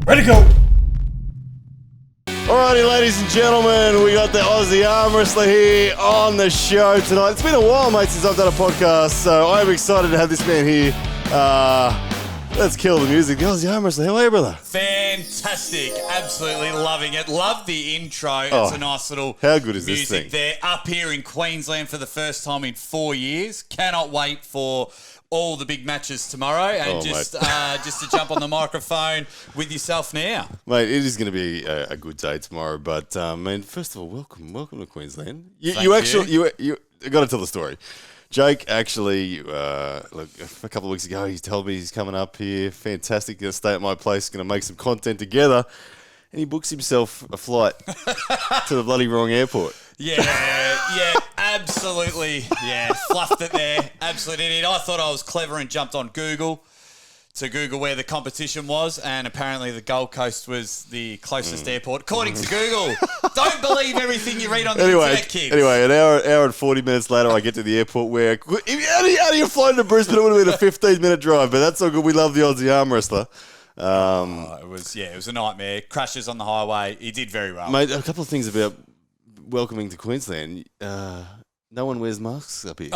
Ready to go. Alrighty, ladies and gentlemen, we got the Aussie Armwrestler here on the show tonight. It's been a while, mate, since I've done a podcast, so I'm excited to have this man here. Let's kill the music. The Aussie Armwrestler, how are you, brother? Fantastic. Absolutely loving it. Love the intro. It's a nice little how good is music this thing? there. Up here in Queensland for the first time in 4 years. Cannot wait for all the big matches tomorrow and just to jump on the microphone with yourself now. Mate, it is going to be a good day tomorrow, but man, first of all, welcome to Queensland. You got to tell the story. Jake actually, look, a couple of weeks ago, he told me he's coming up here. Fantastic, going to stay at my place, going to make some content together, and he books himself a flight to the bloody wrong airport. Yeah, absolutely. Yeah, fluffed it there. Absolutely did. I thought I was clever and jumped on Google to Google where the competition was, and apparently the Gold Coast was the closest airport, according to Google. Don't believe everything you read on the internet, kids. Anyway, an hour and 40 minutes later, I get to the airport where, how do you fly to Brisbane? It would have been a 15-minute drive, but that's all good. We love the Aussie Armwrestler. It was a nightmare. Crashes on the highway. He did very well. Mate, a couple of things about welcoming to Queensland. No one wears masks up here.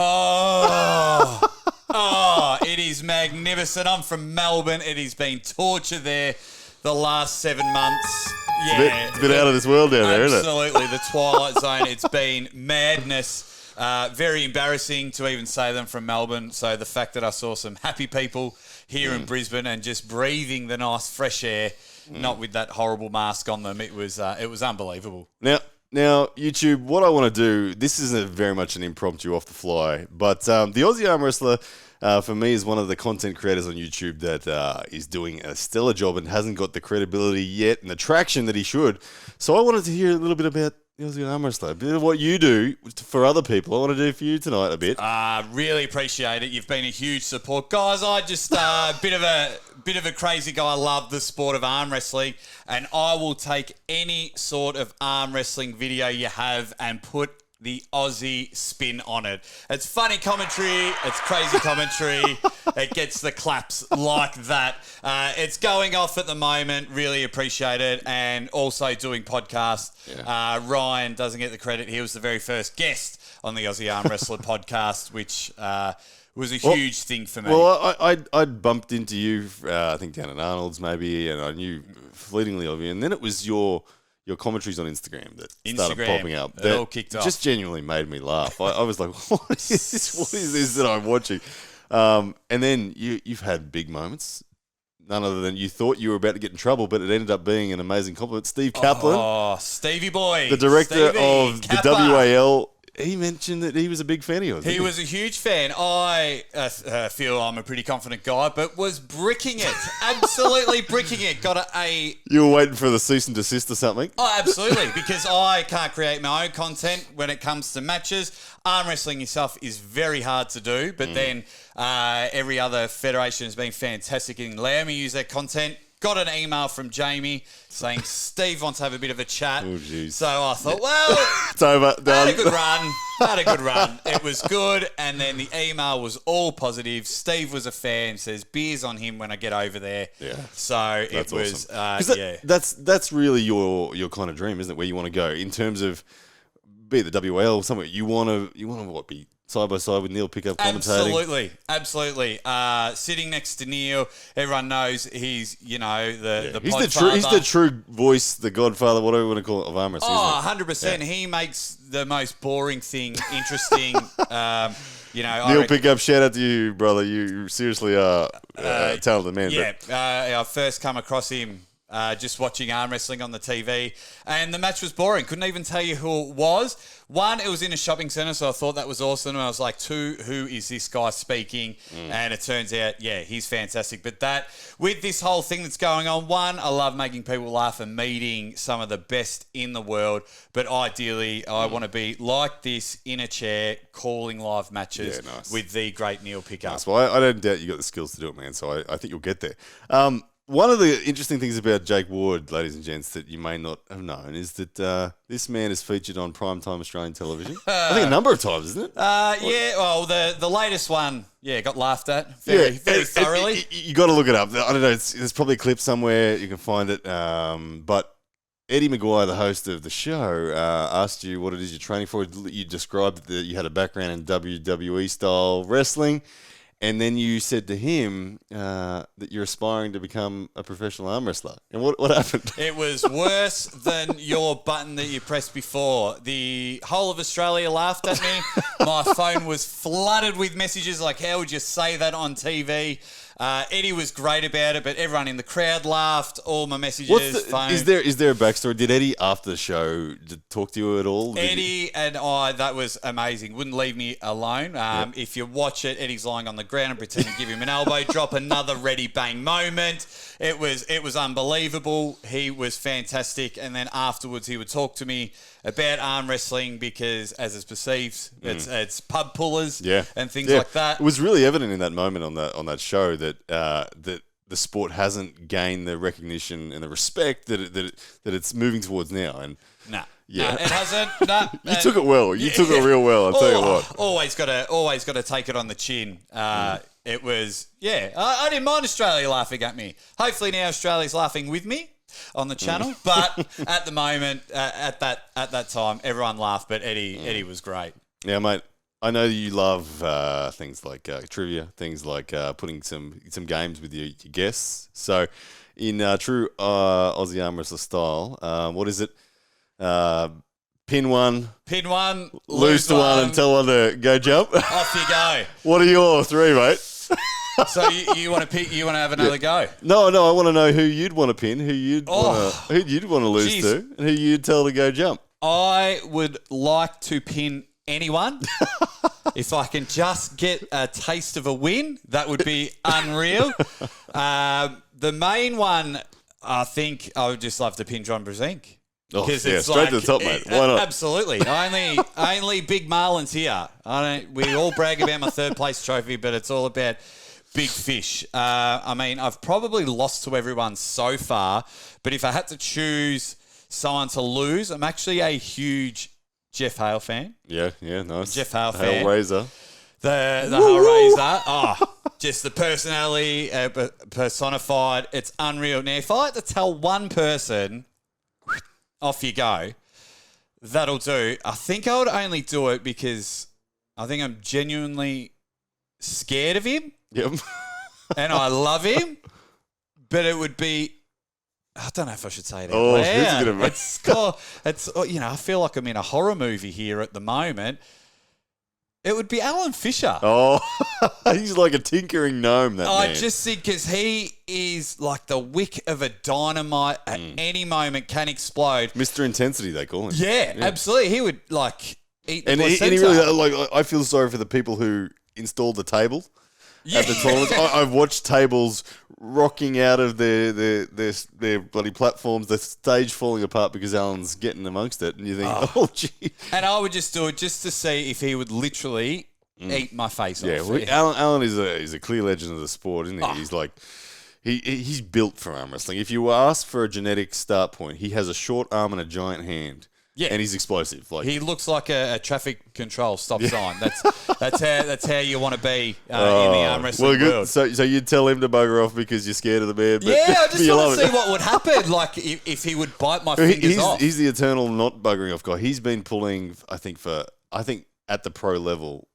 It is magnificent. I'm from Melbourne. It has been torture there the last 7 months. Yeah, it's a bit out of this world down there, isn't it? Absolutely, the Twilight Zone. It's been madness. Very embarrassing to even say them from Melbourne. So the fact that I saw some happy people here in Brisbane and just breathing the nice fresh air, not with that horrible mask on them, it was unbelievable. Now, YouTube, what I want to do, this isn't very much an impromptu off the fly, but the Aussie Armwrestler, for me, is one of the content creators on YouTube that is doing a stellar job and hasn't got the credibility yet and the traction that he should. So I wanted to hear a little bit about the Aussie Armwrestler, a bit of what you do for other people. I want to do for you tonight a bit. Really appreciate it. You've been a huge support. Guys, I just bit of a crazy guy. I love the sport of arm wrestling, and I will take any sort of arm wrestling video you have and put the Aussie spin on it. It's funny commentary. It's crazy commentary. It gets the claps like that. It's going off at the moment. Really appreciate it. And also doing podcasts. Yeah. Ryan doesn't get the credit. He was the very first guest on the Aussie Armwrestler podcast, which was a huge thing for me. Well, I'd bumped into you, I think down at Arnold's maybe, and I knew fleetingly of you. And then it was your commentaries on Instagram that started popping up. It all kicked off. Just genuinely made me laugh. I was like, what is this? What is this that I'm watching? And then you've had big moments. None other than you thought you were about to get in trouble, but it ended up being an amazing compliment. Steve Kaplan. Oh, Stevie boy. The director of Kappa. the WAL. He mentioned that he was a big fan of yours. He was a huge fan. I feel I'm a pretty confident guy, but was bricking it. Absolutely bricking it. Got a... You were waiting for the cease and desist or something? Oh, absolutely, because I can't create my own content when it comes to matches. Arm wrestling yourself is very hard to do, but then every other federation has been fantastic in allowing me to use their content. Got an email from Jamie saying Steve wants to have a bit of a chat. Oh, jeez. So I thought, well, it's over. Had a good run. It was good. And then the email was all positive. Steve was a fan, says beers on him when I get over there. Yeah. So it was, awesome. That's really your kind of dream, isn't it? Where you want to go in terms of be it the WL, somewhere you want to be side by side with Neil Pickup commentating. Absolutely. Sitting next to Neil, everyone knows he's the he's the true voice, the godfather, whatever you want to call it, of arm wrestling. 100%. Yeah. He makes the most boring thing interesting. Neil Pickup, shout out to you, brother. You seriously are a talented man. Yeah, I first come across him just watching arm wrestling on the TV, and the match was boring. Couldn't even tell you who it was. One, it was in a shopping centre, so I thought that was awesome. And I was like, two, who is this guy speaking? And it turns out, he's fantastic. But with this whole thing that's going on, one, I love making people laugh and meeting some of the best in the world. But ideally, I want to be like this in a chair, calling live matches with the great Neil Pickup. Nice. Well, I don't doubt you got the skills to do it, man. So I think you'll get there. one of the interesting things about Jake Ward, ladies and gents, that you may not have known is that this man is featured on primetime Australian television. I think a number of times, isn't it? Yeah, well, the latest one, got laughed at very thoroughly. You got to look it up. I don't know. There's probably a clip somewhere. You can find it. But Eddie Maguire, the host of the show, asked you what it is you're training for. You described that you had a background in WWE-style wrestling. And then you said to him that you're aspiring to become a professional arm wrestler. And what happened? It was worse than your button that you pressed before. The whole of Australia laughed at me. My phone was flooded with messages like, how would you say that on TV? Eddie was great about it, but everyone in the crowd laughed. All my messages, phone. Is there a backstory? Did Eddie, after the show, talk to you at all? Eddie and I, that was amazing. Wouldn't leave me alone. If you watch it, Eddie's lying on the ground and pretending to give him an elbow drop, another ready bang moment. It was unbelievable. He was fantastic. And then afterwards, he would talk to me about arm wrestling because, as it's perceived, it's pub pullers and things like that. It was really evident in that moment on that show that the sport hasn't gained the recognition and the respect that it's moving towards now. And it hasn't. Nah, you took it well. You took it real well. I'll tell you what. Always got to take it on the chin. It was I didn't mind Australia laughing at me. Hopefully now Australia's laughing with me on the channel. But at the moment, at that time, everyone laughed. But Eddie was great. Yeah, mate. I know you love things like trivia, things like putting some games with your guests. So, in true Aussie Armwrestler style, what is it? Pin one, lose to one, and tell one to go jump. Off you go. What are your three, mate? So you want to pick? You want to have another go? No. I want to know who you'd want to pin, who you'd want to lose to, and who you'd tell to go jump. I would like to pin anyone. If I can just get a taste of a win, that would be unreal. The main one, I think I would just love to pin John Brzenk. Because it's straight to the top, mate. Why not? Absolutely. Only big Marlins here. We all brag about my third place trophy, but it's all about big fish. I've probably lost to everyone so far, but if I had to choose someone to lose, I'm actually a huge Jeff Hale fan. Yeah, nice. Jeff Hale fan. Hale Razor. The Hale Razor. Oh, just the personality personified. It's unreal. Now, if I had to tell one person, off you go, that'll do. I think I would only do it because I think I'm genuinely scared of him. Yep. And I love him, but it would be, I don't know if I should say that. Oh, it's gonna be. I feel like I'm in a horror movie here at the moment. It would be Alan Fisher. Oh, he's like a tinkering gnome, that man. I just think because he is like the wick of a dynamite at any moment can explode. Mr. Intensity, they call him. Yeah, absolutely. He would eat the and he really, I feel sorry for the people who installed the table at the tournaments. I've watched tables rocking out of their bloody platforms, the stage falling apart because Alan's getting amongst it, and you think, oh gee. And I would just do it just to see if he would literally eat my face off. Well, Alan is a clear legend of the sport, isn't he? Oh. He's like he's built for arm wrestling. If you ask for a genetic start point, he has a short arm and a giant hand. Yeah, and he's explosive. He looks like a traffic control stop sign. That's how you want to be in the arm wrestling world. So you'd tell him to bugger off because you're scared of the man. But, I just want to see what would happen. Like if he would bite my fingers off. He's the eternal not buggering off guy. He's been pulling, I think at the pro level,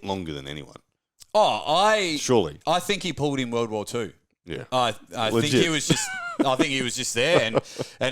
longer than anyone. Surely. I think he pulled in World War II. Yeah, I think he was just. I think he was just there, and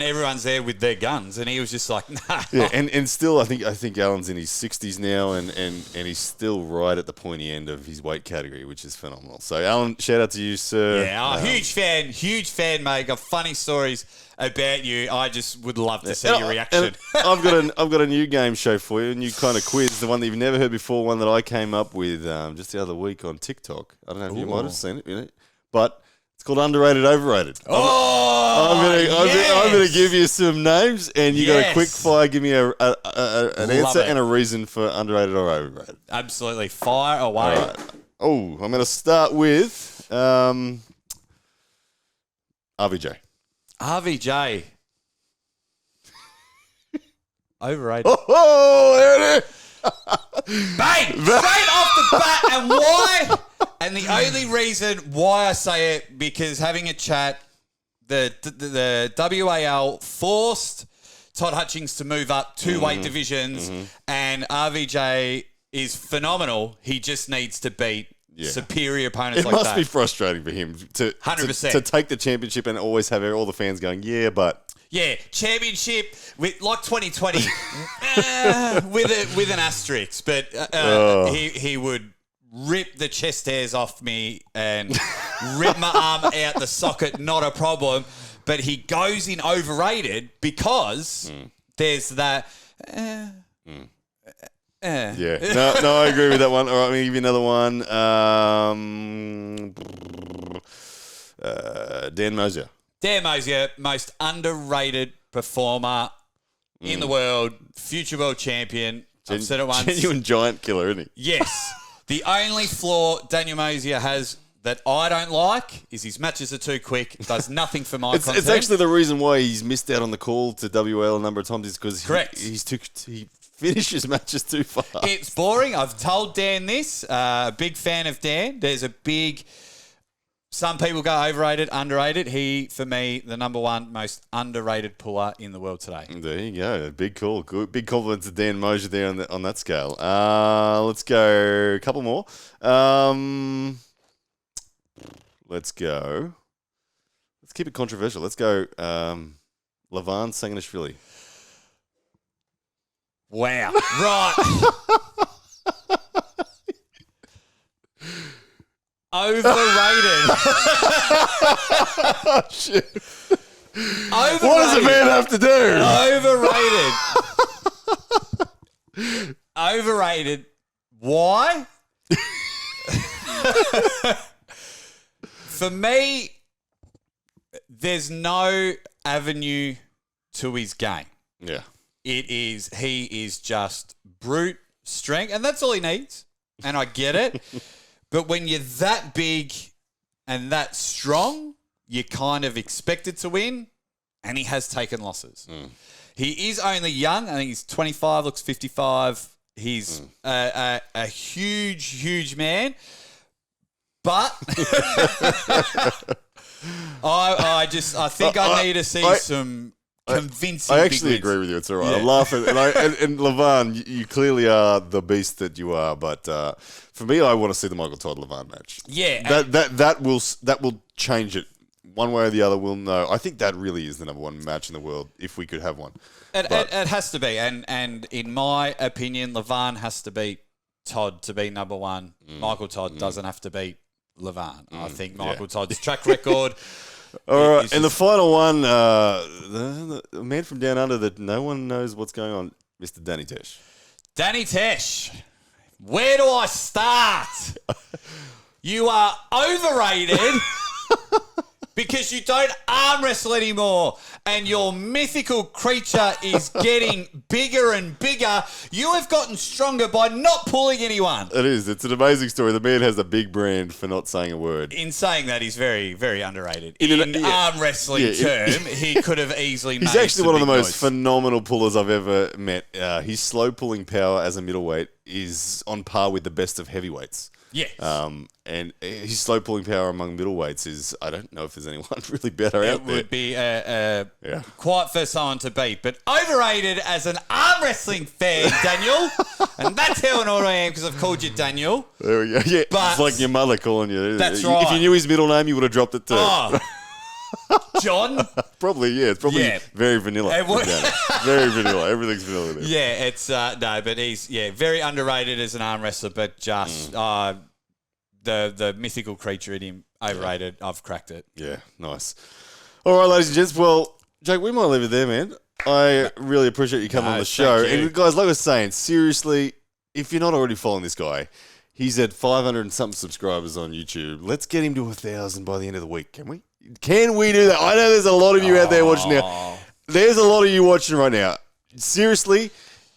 everyone's there with their guns, and he was just like, nah. Yeah, and still, I think Alan's in his 60s now, and he's still right at the pointy end of his weight category, which is phenomenal. So, Alan, shout out to you, sir. Yeah, huge fan, mate. Got funny stories about you. I just would love to see your reaction. I've got a new game show for you, a new kind of quiz, the one that you've never heard before, one that I came up with just the other week on TikTok. I don't know if you might have seen it, but. It's called Underrated, Overrated. I'm going to give you some names, and you got a quick fire. Give me an answer and a reason for underrated or overrated. Absolutely, fire away. All right. Oh, I'm going to start with RVJ. RVJ. Overrated. Oh, there it is. Bang! Straight off the bat. And why? And the only reason why I say it, because having a chat, the WAL forced Todd Hutchings to move up 2 weight divisions, and RVJ is phenomenal. He just needs to beat superior opponents like that. It must be frustrating for him to 100%. to take the championship and always have all the fans going, yeah, but... Yeah, championship with like 2020 with an asterisk, but he would rip the chest hairs off me and rip my arm out the socket, not a problem. But he goes in overrated because there's that. Yeah, no, I agree with that one. All right, let me give you another one. Dan Mosier. Dan Mosier, most underrated performer in the world, future world champion. I've said it once. Genuine giant killer, isn't he? Yes. The only flaw Daniel Mosier has that I don't like is his matches are too quick. Does nothing for my content. It's actually the reason why he's missed out on the call to WL a number of times is because he finishes matches too fast. It's boring. I've told Dan this. Big fan of Dan. There's a big... Some people go overrated, underrated. He, for me, the number one most underrated puller in the world today. There you go. Big call. Good. Big compliment to Dan Mosier there on that scale. Let's go a couple more. Let's go. Let's keep it controversial. Let's go Levan Sanganishvili. Wow. Right. Overrated. Oh, shit. Overrated. What does a man have to do? Overrated. Overrated. Why? For me, there's no avenue to his game. Yeah. He is just brute strength, and that's all he needs. And I get it. But when you're that big and that strong, you're kind of expected to win, and he has taken losses. He is only young. I think he's 25, looks 55. He's a huge, huge man. But I think I need to see some convincing. I actually big wins. agree with you. It's all right. Yeah. I'm laughing, and Levan, you clearly are the beast that you are. But for me, I want to see the Michael Todd Levan match. Yeah, that will change it one way or the other. We'll know. I think that really is the number one match in the world if we could have one. It has to be, and in my opinion, Levan has to beat Todd to be number one. Michael Todd doesn't have to beat Levan. I think Michael Todd's track record. All right, and the final one, the man from down under that no one knows what's going on, Mr. Danny Tesh. Danny Tesh, where do I start? You are overrated because you don't arm wrestle anymore, and your mythical creature is getting bigger and bigger. You have gotten stronger by not pulling anyone. It is. It's an amazing story. The man has a big brand for not saying a word. In saying that, he's very, very underrated. In arm wrestling term, he could have easily made He's actually one of the most noise. phenomenal pullers I've ever met. His slow pulling power as a middleweight is on par with the best of heavyweights. Yes. And his slow pulling power among middleweights is, I don't know if there's anyone really better out there. It would be quite for someone to beat, but overrated as an arm wrestling fan, Daniel. And that's how annoyed I am because I've called you Daniel. There we go. Yeah, but it's like your mother calling you. That's right. If you knew his middle name, you would have dropped it too. Oh. John? Probably, yeah. It's probably very vanilla. Very vanilla. Everything's vanilla there. Yeah, it's no, but he's very underrated as an arm wrestler, but just the mythical creature in him, overrated. I've cracked it. Yeah, nice. All right, ladies and gents. Well, Jake, we might leave it there, man. I really appreciate you coming on the show. And guys, like I was saying, seriously, if you're not already following this guy, he's at 500 and something subscribers on YouTube. Let's get him to 1,000 by the end of the week, can we? Can we do that? I know there's a lot of you out there watching now. There's a lot of you watching right now. Seriously,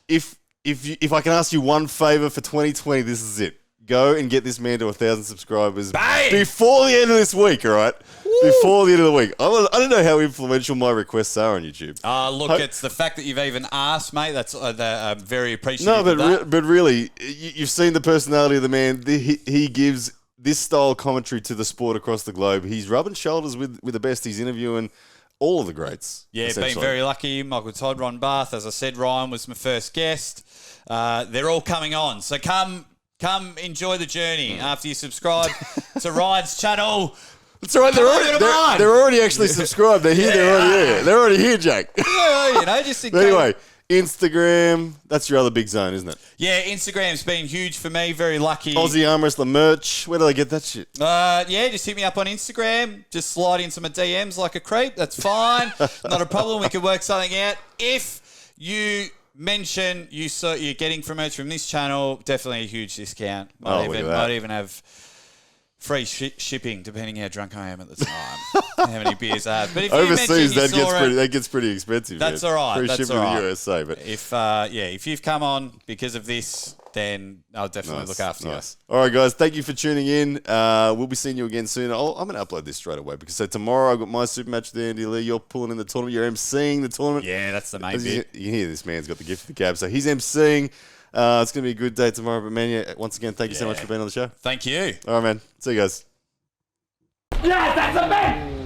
if I can ask you one favor for 2020, this is it. Go and get this man to 1,000 subscribers before the end of this week, all right? before the end of the week. I don't know how influential my requests are on YouTube. Look, it's the fact that you've even asked, mate. That's very appreciative. No, but really, you've seen the personality of the man. He gives this style commentary to the sport across the globe. He's rubbing shoulders with the best. He's interviewing all of the greats. Yeah, been very lucky. Michael Todd, Ron Barth. As I said, Ryan was my first guest. They're all coming on. So come enjoy the journey after you subscribe to Ryan's channel. That's right. They're already actually subscribed. They're here. They're already here. They're already here, Jack. Yeah, just in case. Anyway, Instagram. That's your other big zone, isn't it? Yeah, Instagram's been huge for me. Very lucky. Aussie Armwrestler merch. Where do I get that shit? Yeah, just hit me up on Instagram. Just slide into my DMs like a creep. That's fine. Not a problem. We can work something out. If you mention you're getting from merch from this channel, definitely a huge discount. Might even have free shipping, depending how drunk I am at the time. How many beers I have. But if overseas, you that gets pretty expensive. That's man. all right. Free that's shipping all right. to the USA. But if you've come on because of this, then I'll definitely look after you. All right, guys. Thank you for tuning in. We'll be seeing you again soon. I'm going to upload this straight away because tomorrow I've got my super match with Andy Lee. You're pulling in the tournament. You're emceeing the tournament. Yeah, that's the main bit. You hear this man's got the gift of the gab. So he's emceeing. It's going to be a good day tomorrow. But, man, once again, thank you so much for being on the show. Thank you. All right, man. See you guys. Yes, that's a man!